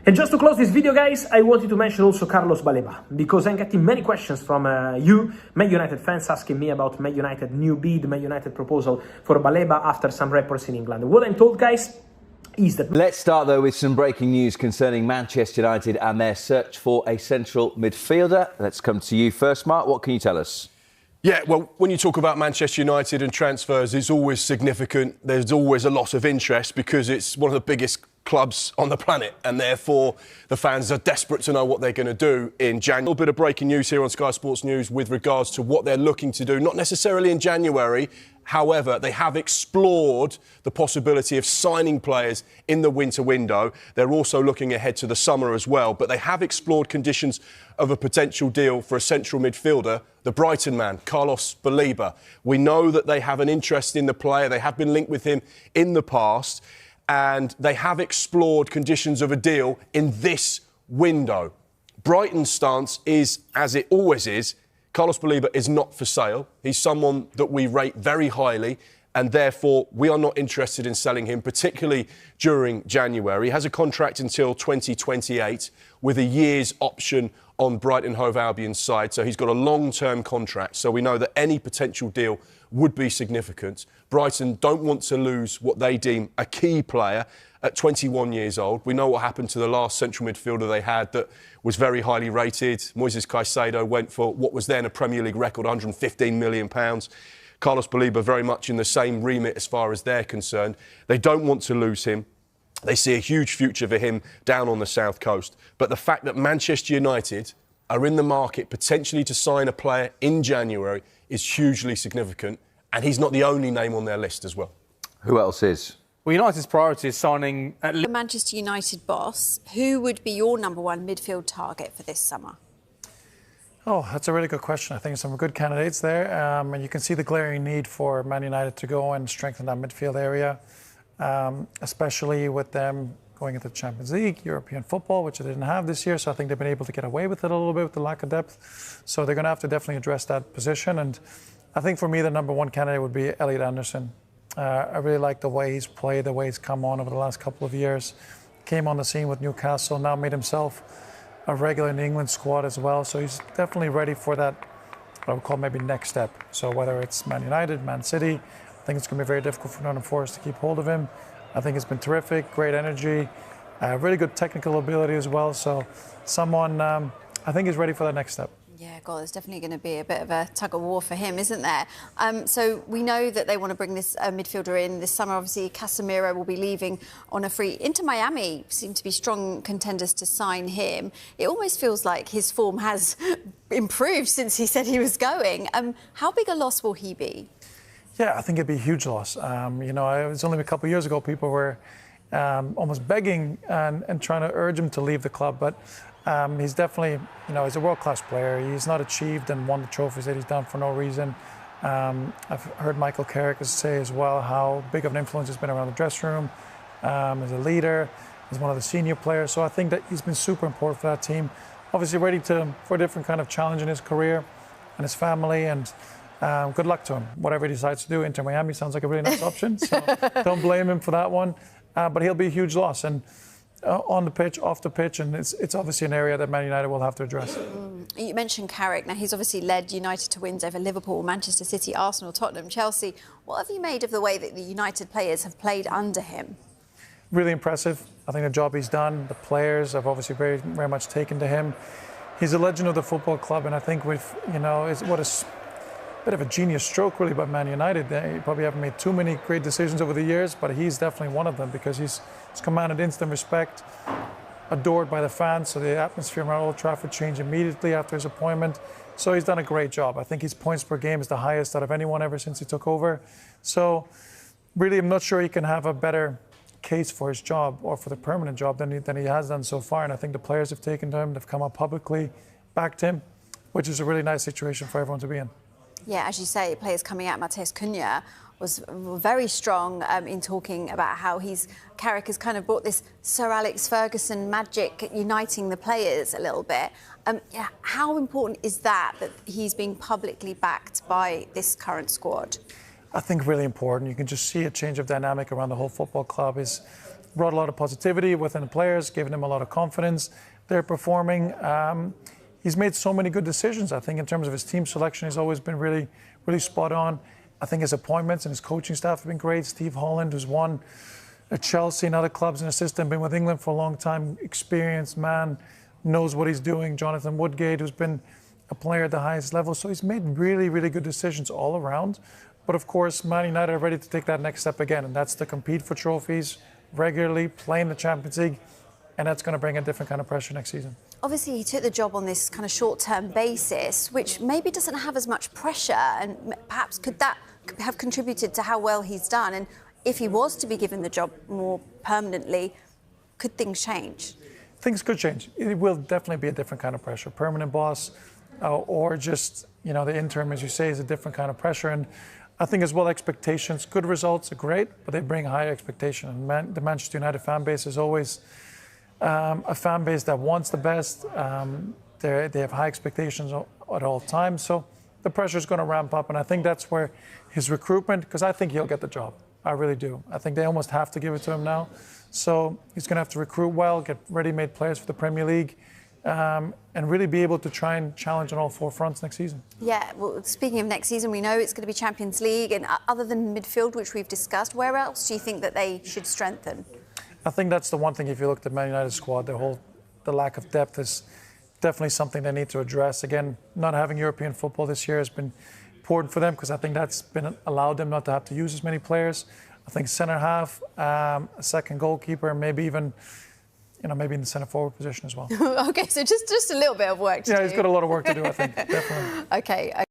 And just to close this video, guys, I wanted to mention also Carlos Baleba, because I'm getting many questions from you, Man United fans, asking me about Man United new bid, Man United proposal for Baleba after some reports in England. What I'm told, guys, is that... Let's start, though, with some breaking news concerning Manchester United and their search for a central midfielder. Let's come to you first, Mark. What can you tell us? Yeah, well, when you talk about Manchester United and transfers, it's always significant. There's always a lot of interest because it's one of the biggest clubs on the planet, and therefore the fans are desperate to know what they're going to do in January. A little bit of breaking news here on Sky Sports News with regards to what they're looking to do, not necessarily in January. However, they have explored the possibility of signing players in the winter window. They're also looking ahead to the summer as well, but they have explored conditions of a potential deal for a central midfielder, the Brighton man, Carlos Baleba. We know that they have an interest in the player. They have been linked with him in the past, and they have explored conditions of a deal in this window. Brighton's stance is, as it always is, Carlos Baleba is not for sale. He's someone that we rate very highly, and therefore we are not interested in selling him, particularly during January. He has a contract until 2028 with a year's option on Brighton Hove Albion's side, so he's got a long-term contract. So we know that any potential deal would be significant. Brighton don't want to lose what they deem a key player at 21 years old. We know what happened to the last central midfielder they had that was very highly rated. Moises Caicedo went for what was then a Premier League record, £115 million. Carlos Baleba very much in the same remit as far as they're concerned. They don't want to lose him. They see a huge future for him down on the south coast. But the fact that Manchester United are in the market potentially to sign a player in January is hugely significant, and he's not the only name on their list as well. Who else is? Well, United's priority is signing... The Manchester United boss, who would be your number one midfield target for this summer? Oh, that's a really good question. I think some good candidates there. And you can see the glaring need for Man United to go and strengthen that midfield area, especially with them going into the Champions League, European football, which they didn't have this year. So I think they've been able to get away with it a little bit with the lack of depth. So they're going to have to definitely address that position. And I think for me, the number one candidate would be Elliot Anderson. I really like the way he's played, the way he's come on over the last couple of years. Came on the scene with Newcastle, now made himself a regular in the England squad as well. So he's definitely ready for that, what I would call maybe next step. So whether it's Man United, Man City, I think it's going to be very difficult for Nottingham Forest to keep hold of him. I think it's been terrific, great energy, really good technical ability as well. So someone I think is ready for that next step. Yeah, God, there's definitely going to be a bit of a tug of war for him, isn't there? So we know that they want to bring this midfielder in this summer. Obviously, Casemiro will be leaving on a free. Inter Miami seem to be strong contenders to sign him. It almost feels like his form has improved since he said he was going. How big a loss will he be? Yeah, I think it'd be a huge loss. You know, it was only a couple of years ago people were almost begging and trying to urge him to leave the club, but he's definitely, you know, he's a world-class player. He's not achieved and won the trophies that he's done for no reason. I've heard Michael Carrick say as well how big of an influence he's been around the dressing room, as a leader, as one of the senior players. So I think that he's been super important for that team. Obviously ready for a different kind of challenge in his career and his family, and good luck to him. Whatever he decides to do, Inter Miami sounds like a really nice option, so don't blame him for that one. But he'll be a huge loss. And on the pitch, off the pitch, and it's obviously an area that Man United will have to address. You mentioned Carrick. Now, he's obviously led United to wins over Liverpool, Manchester City, Arsenal, Tottenham, Chelsea. What have you made of the way that the United players have played under him? Really impressive. I think the job he's done, the players have obviously very, very much taken to him. He's a legend of the football club, and I think with, you know, it's what a bit of a genius stroke really by Man United. They probably haven't made too many great decisions over the years, but he's definitely one of them because he's commanded instant respect, adored by the fans. So the atmosphere around Old Trafford changed immediately after his appointment. So he's done a great job. I think his points per game is the highest out of anyone ever since he took over. So really, I'm not sure he can have a better case for his job or for the permanent job than he has done so far. And I think the players have taken to him, they've come up publicly, backed him, which is a really nice situation for everyone to be in. Yeah, as you say, players coming out, Matheus Cunha was very strong in talking about how Carrick has kind of brought this Sir Alex Ferguson magic, uniting the players a little bit. Yeah, how important is that he's being publicly backed by this current squad? I think really important. You can just see a change of dynamic around the whole football club. His brought a lot of positivity within the players, giving them a lot of confidence. They're performing. He's made so many good decisions. I think in terms of his team selection, he's always been really, really spot on. I think his appointments and his coaching staff have been great. Steve Holland, who's won at Chelsea and other clubs in the system, been with England for a long time, experienced man, knows what he's doing. Jonathan Woodgate, who's been a player at the highest level. So he's made really, really good decisions all around. But of course, Man United are ready to take that next step again, and that's to compete for trophies regularly, play in the Champions League, and that's going to bring a different kind of pressure next season. Obviously, he took the job on this kind of short-term basis, which maybe doesn't have as much pressure, and perhaps could that have contributed to how well he's done? And if he was to be given the job more permanently, could things change? Things could change. It will definitely be a different kind of pressure. Permanent boss or just, the interim, as you say, is a different kind of pressure. And I think as well, expectations, good results are great, but they bring higher expectation. And the Manchester United fan base is always a fan base that wants the best. They have high expectations at all times. So the pressure is going to ramp up. And I think that's where his recruitment, because I think he'll get the job. I really do. I think they almost have to give it to him now. So he's going to have to recruit well, get ready-made players for the Premier League, and really be able to try and challenge on all four fronts next season. Yeah, well, speaking of next season, we know it's going to be Champions League. And other than midfield, which we've discussed, where else do you think that they should strengthen? I think that's the one thing, if you look at the Man United squad, the lack of depth is definitely something they need to address. Again, not having European football this year has been important for them, because I think that's been allowed them not to have to use as many players. I think centre half, a second goalkeeper, maybe even, maybe in the centre forward position as well. Okay, so just a little bit of work to do. Yeah, he's got a lot of work to do, I think, definitely. Okay.